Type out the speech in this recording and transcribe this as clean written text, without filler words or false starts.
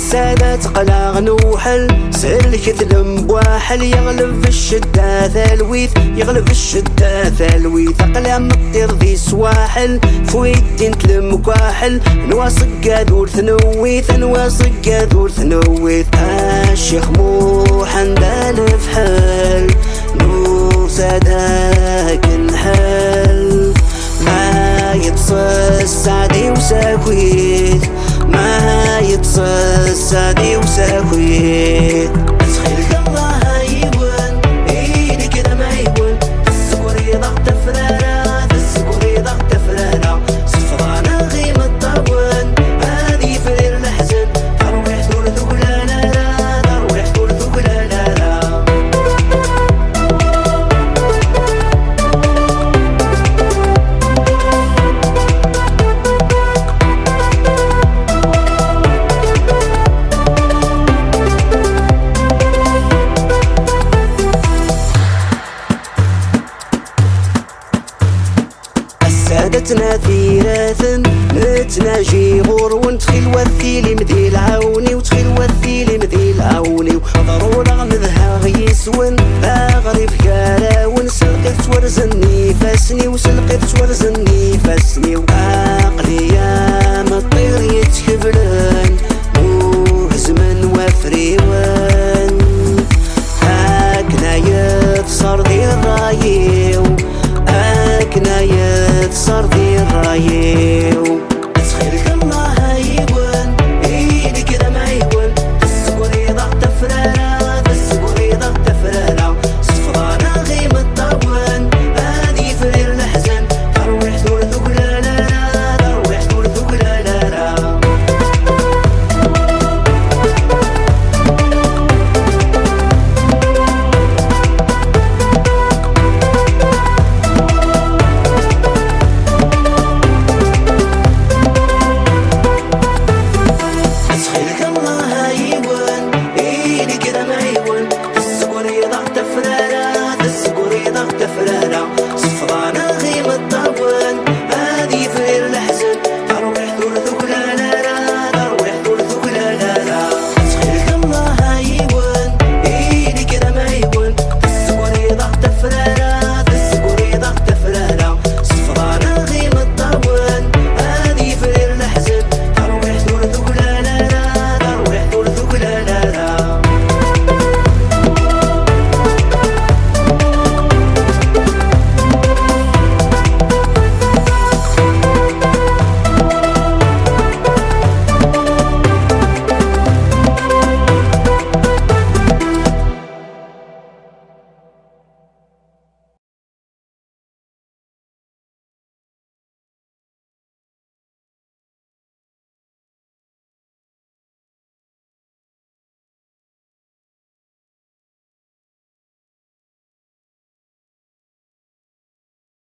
السادة قلاغ نوحل سلك ذلم بواحل يغلب في الشدة ثلويث يغلب في الشدة ثلويث أقلام الطير ذي سواحل فويدين تلم كواحل نواصق ذور ثنويث نواصق ذور ثنويث الشيخ محمد الفحل نور ساداك نحل ما يتصص سعدي وساكويت ما يتصص سعدي وساكويت تخيل الله يبون ايدي كده ما يبون السكوري ضغط فلانة السكوري ضغط فلانة صفرانة غيم الطابون هذه فرير الحزن ترويح ثلث ولا لا لا ترويح ثلث ولا لا لا سادتنا ثيراث نتناجي غور ونتخيل وثيلي مذي العون